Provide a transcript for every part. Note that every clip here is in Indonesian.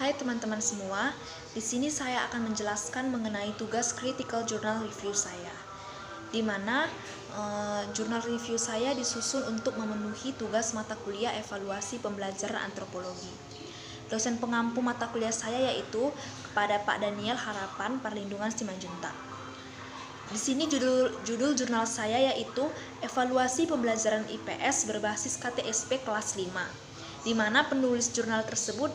Hai teman-teman semua, di sini saya akan menjelaskan mengenai tugas critical journal review saya, di mana jurnal review saya disusun untuk memenuhi tugas mata kuliah evaluasi pembelajaran antropologi. Dosen pengampu mata kuliah saya yaitu kepada Pak Daniel Harapan Perlindungan Simanjuntak. Di sini judul jurnal saya yaitu Evaluasi Pembelajaran IPS berbasis KTSP kelas 5, di mana penulis jurnal tersebut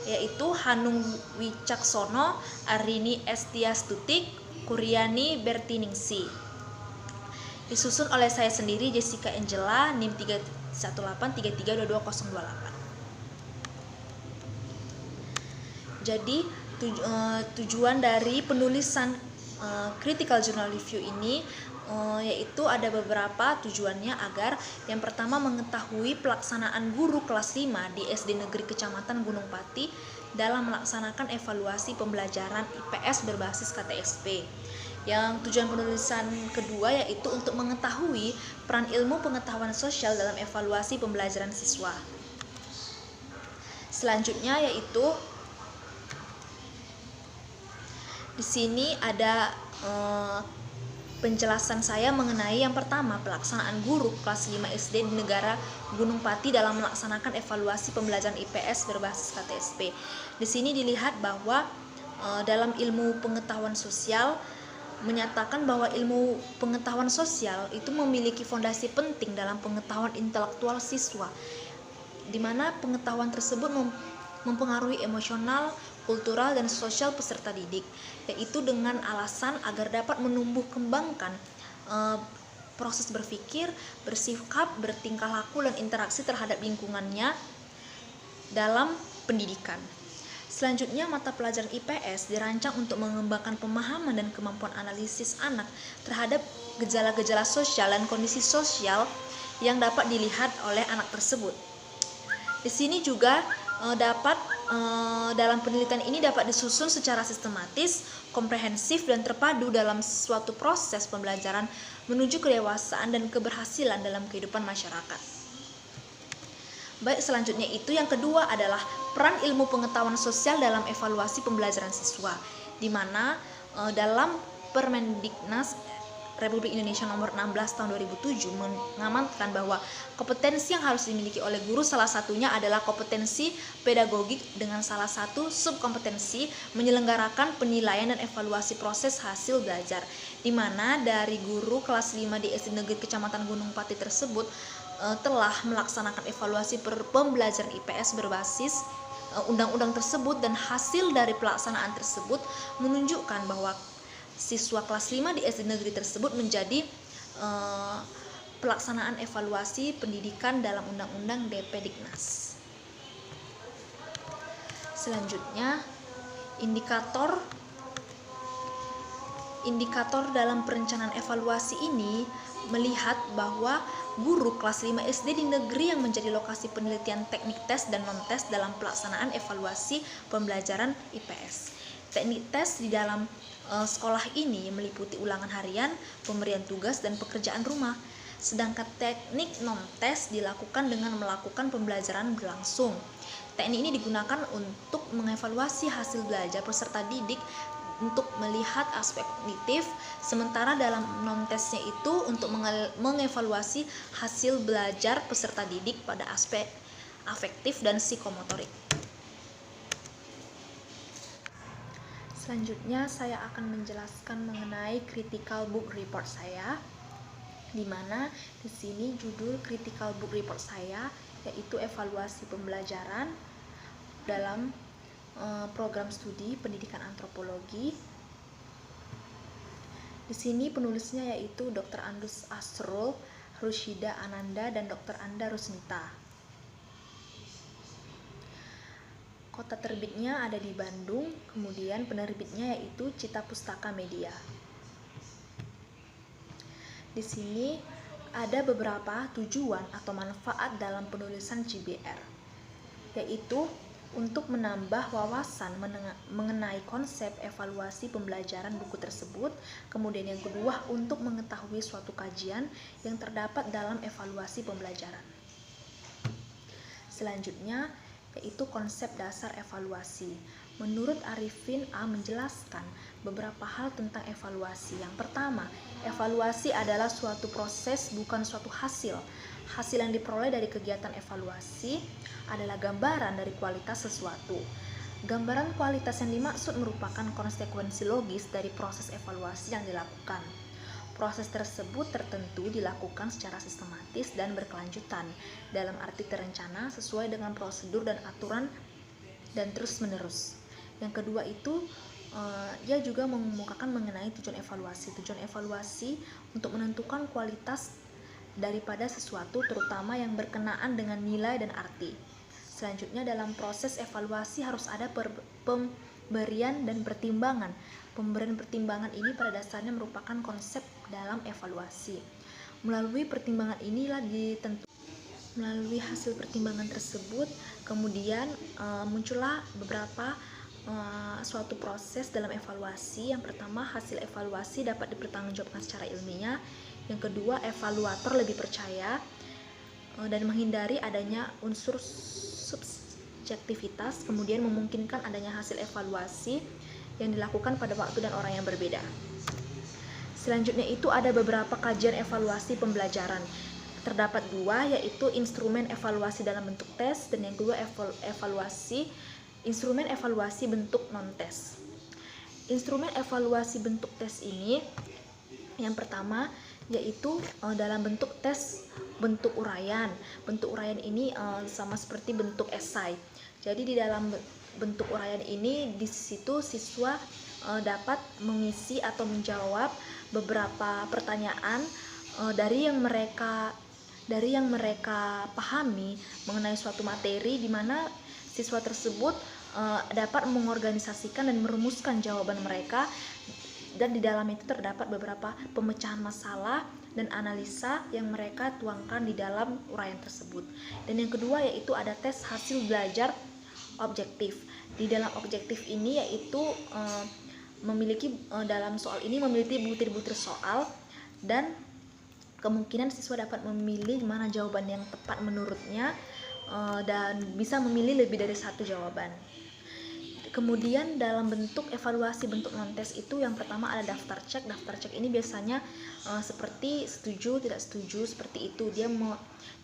yaitu Hanung Wicaksono, Arini Estiastutik, Kuryani Bertiningsi. Disusun oleh saya sendiri, Jessica Angela, NIM 318332228. Jadi tujuan dari penulisan critical journal review ini yaitu ada beberapa tujuannya, agar yang pertama mengetahui pelaksanaan guru kelas 5 di SD Negeri Kecamatan Gunung Pati dalam melaksanakan evaluasi pembelajaran IPS berbasis KTSP. Yang tujuan penulisan kedua yaitu untuk mengetahui peran ilmu pengetahuan sosial dalam evaluasi pembelajaran siswa. Selanjutnya yaitu di sini ada penjelasan saya mengenai yang pertama, pelaksanaan guru kelas 5 SD di negara Gunung Pati dalam melaksanakan evaluasi pembelajaran IPS berbasis KTSP. Di sini dilihat bahwa dalam ilmu pengetahuan sosial menyatakan bahwa ilmu pengetahuan sosial itu memiliki fondasi penting dalam pengetahuan intelektual siswa, di mana pengetahuan tersebut mempengaruhi emosional, kultural, dan sosial peserta didik, yaitu dengan alasan agar dapat menumbuh kembangkan proses berpikir, bersikap, bertingkah laku, dan interaksi terhadap lingkungannya dalam pendidikan. Selanjutnya, mata pelajaran IPS dirancang untuk mengembangkan pemahaman dan kemampuan analisis anak terhadap gejala-gejala sosial dan kondisi sosial yang dapat dilihat oleh anak tersebut. Di sini juga dalam penelitian ini dapat disusun secara sistematis, komprehensif, dan terpadu dalam suatu proses pembelajaran menuju kedewasaan dan keberhasilan dalam kehidupan masyarakat. Baik, selanjutnya itu yang kedua adalah peran ilmu pengetahuan sosial dalam evaluasi pembelajaran siswa, di mana dalam Permendiknas Republik Indonesia nomor 16 tahun 2007 mengamankan bahwa kompetensi yang harus dimiliki oleh guru salah satunya adalah kompetensi pedagogik dengan salah satu subkompetensi menyelenggarakan penilaian dan evaluasi proses hasil belajar, di mana dari guru kelas 5 di SD Negeri Kecamatan Gunung Pati tersebut telah melaksanakan evaluasi pembelajaran IPS berbasis undang-undang tersebut, dan hasil dari pelaksanaan tersebut menunjukkan bahwa siswa kelas 5 di SD negeri tersebut menjadi pelaksanaan evaluasi pendidikan dalam Undang-Undang DPDiknas. Selanjutnya, indikator dalam perencanaan evaluasi ini melihat bahwa guru kelas 5 SD di negeri yang menjadi lokasi penelitian teknik tes dan non-tes dalam pelaksanaan evaluasi pembelajaran IPS. Teknik tes di dalam sekolah ini meliputi ulangan harian, pemberian tugas, dan pekerjaan rumah. Sedangkan teknik non-tes dilakukan dengan melakukan pembelajaran berlangsung. Teknik ini digunakan untuk mengevaluasi hasil belajar peserta didik untuk melihat aspek kognitif, sementara dalam non-tesnya itu untuk mengevaluasi hasil belajar peserta didik pada aspek afektif dan psikomotorik. Selanjutnya saya akan menjelaskan mengenai critical book report saya, di mana di sini judul critical book report saya yaitu evaluasi pembelajaran dalam program studi pendidikan antropologi. Di sini penulisnya yaitu Dr. Andus Asrul, Rusyida Ananda, dan Dr. Anda Rusmita. Kota terbitnya ada di Bandung, kemudian penerbitnya yaitu Cita Pustaka Media. Di sini ada beberapa tujuan atau manfaat dalam penulisan CBR, yaitu untuk menambah wawasan mengenai konsep evaluasi pembelajaran buku tersebut. Kemudian yang kedua, untuk mengetahui suatu kajian yang terdapat dalam evaluasi pembelajaran. Selanjutnya, yaitu konsep dasar evaluasi. Menurut Arifin A. menjelaskan beberapa hal tentang evaluasi. Yang pertama, evaluasi adalah suatu proses, bukan suatu hasil. Hasil yang diperoleh dari kegiatan evaluasi adalah gambaran dari kualitas sesuatu. Gambaran kualitas yang dimaksud merupakan konsekuensi logis dari proses evaluasi yang dilakukan. Proses tersebut tertentu dilakukan secara sistematis dan berkelanjutan, dalam arti terencana sesuai dengan prosedur dan aturan dan terus-menerus. Yang kedua itu, dia juga mengemukakan mengenai tujuan evaluasi. Tujuan evaluasi untuk menentukan kualitas daripada sesuatu, terutama yang berkenaan dengan nilai dan arti. Selanjutnya, dalam proses evaluasi harus ada pemberian dan pertimbangan. Pemberian pertimbangan ini pada dasarnya merupakan konsep dalam evaluasi. Melalui pertimbangan inilah melalui hasil pertimbangan tersebut, kemudian muncullah beberapa suatu proses dalam evaluasi. Yang pertama, hasil evaluasi dapat dipertanggungjawabkan secara ilmiah. Yang kedua, evaluator lebih percaya dan menghindari adanya unsur subjektivitas, kemudian memungkinkan adanya hasil evaluasi yang dilakukan pada waktu dan orang yang berbeda. Selanjutnya itu ada beberapa kajian evaluasi pembelajaran. Terdapat dua, yaitu instrumen evaluasi dalam bentuk tes, dan yang kedua instrumen evaluasi bentuk non-tes. Instrumen evaluasi bentuk tes ini, yang pertama yaitu dalam bentuk tes bentuk uraian. Bentuk uraian ini sama seperti bentuk esai. Jadi di dalam bentuk uraian ini, di situ siswa dapat mengisi atau menjawab beberapa pertanyaan dari yang mereka pahami mengenai suatu materi, di mana siswa tersebut dapat mengorganisasikan dan merumuskan jawaban mereka, dan di dalam itu terdapat beberapa pemecahan masalah dan analisa yang mereka tuangkan di dalam uraian tersebut. Dan yang kedua yaitu ada tes hasil belajar objektif. Di dalam objektif ini yaitu dalam soal ini memiliki butir-butir soal, dan kemungkinan siswa dapat memilih mana jawaban yang tepat menurutnya, dan bisa memilih lebih dari satu jawaban. Kemudian dalam bentuk evaluasi bentuk non-tes itu, yang pertama ada daftar cek. Daftar cek ini biasanya seperti setuju, tidak setuju, seperti itu.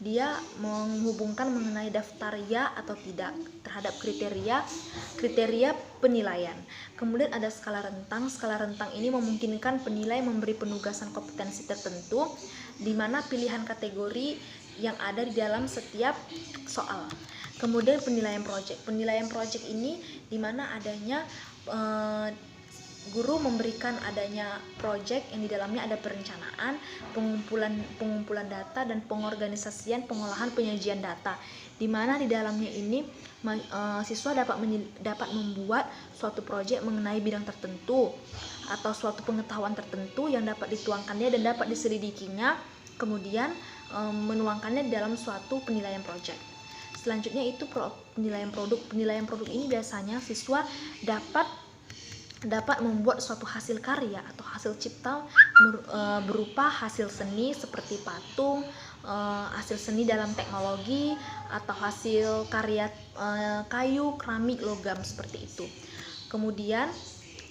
Dia menghubungkan mengenai daftar ya atau tidak terhadap kriteria penilaian. Kemudian ada skala rentang. Skala rentang ini memungkinkan penilai memberi penugasan kompetensi tertentu, di mana pilihan kategori yang ada di dalam setiap soal. Kemudian penilaian proyek. Penilaian proyek ini di mana adanya guru memberikan adanya proyek yang di dalamnya ada perencanaan, pengumpulan data, dan pengorganisasian pengolahan penyajian data. Di mana di dalamnya ini siswa dapat membuat suatu proyek mengenai bidang tertentu atau suatu pengetahuan tertentu yang dapat dituangkannya dan dapat diselidikinya, kemudian menuangkannya dalam suatu penilaian proyek. Selanjutnya itu penilaian produk. Penilaian produk ini biasanya siswa dapat membuat suatu hasil karya atau hasil cipta berupa hasil seni seperti patung, hasil seni dalam teknologi, atau hasil karya kayu, keramik, logam, seperti itu. Kemudian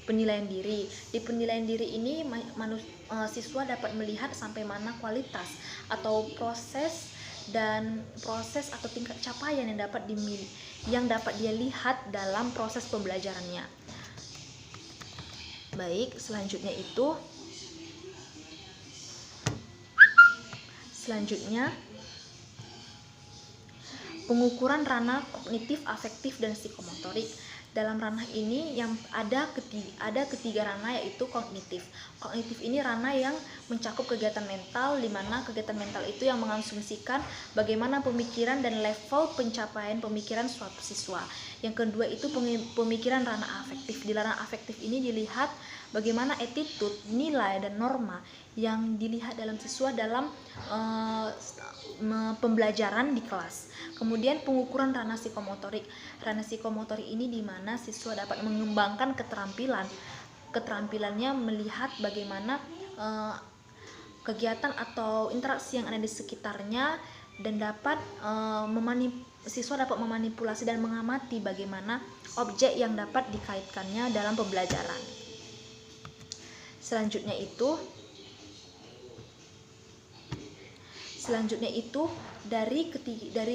penilaian diri. Di penilaian diri ini siswa dapat melihat sampai mana kualitas atau proses atau tingkat capaian yang dapat dia lihat dalam proses pembelajarannya. Baik, selanjutnya pengukuran ranah kognitif, afektif, dan psikomotorik. Dalam ranah ini yang ada ketiga ranah, yaitu kognitif. Kognitif ini ranah yang mencakup kegiatan mental, di mana kegiatan mental itu yang mengasumsikan bagaimana pemikiran dan level pencapaian pemikiran suatu siswa. Yang kedua itu pemikiran ranah afektif. Di ranah afektif ini dilihat bagaimana attitude, nilai, dan norma yang dilihat dalam siswa dalam pembelajaran di kelas. Kemudian pengukuran ranah psikomotorik. Ranah psikomotorik ini di mana siswa dapat mengembangkan keterampilannya melihat bagaimana kegiatan atau interaksi yang ada di sekitarnya dan siswa dapat memanipulasi dan mengamati bagaimana objek yang dapat dikaitkannya dalam pembelajaran. Selanjutnya itu dari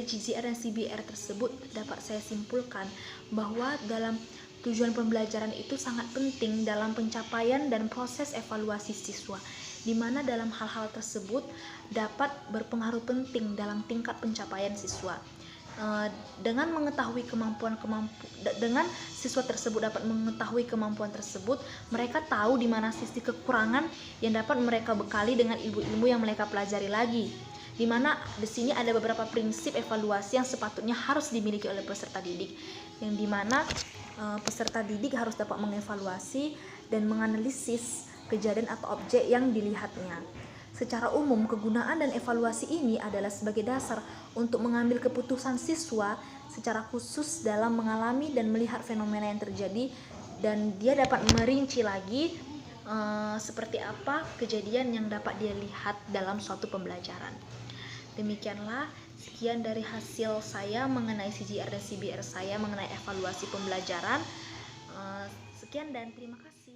GCR dan CBR tersebut dapat saya simpulkan bahwa dalam tujuan pembelajaran itu sangat penting dalam pencapaian dan proses evaluasi siswa, di mana dalam hal-hal tersebut dapat berpengaruh penting dalam tingkat pencapaian siswa. Dengan siswa tersebut dapat mengetahui kemampuan tersebut, mereka tahu di mana sisi kekurangan yang dapat mereka bekali dengan ilmu-ilmu yang mereka pelajari lagi. Di mana di sini ada beberapa prinsip evaluasi yang sepatutnya harus dimiliki oleh peserta didik, yang dimana peserta didik harus dapat mengevaluasi dan menganalisis kejadian atau objek yang dilihatnya. Secara umum, kegunaan dan evaluasi ini adalah sebagai dasar untuk mengambil keputusan siswa secara khusus dalam mengalami dan melihat fenomena yang terjadi, dan dia dapat merinci lagi seperti apa kejadian yang dapat dia lihat dalam suatu pembelajaran. Demikianlah sekian dari hasil saya mengenai CGR dan CBR saya mengenai evaluasi pembelajaran. Sekian dan terima kasih.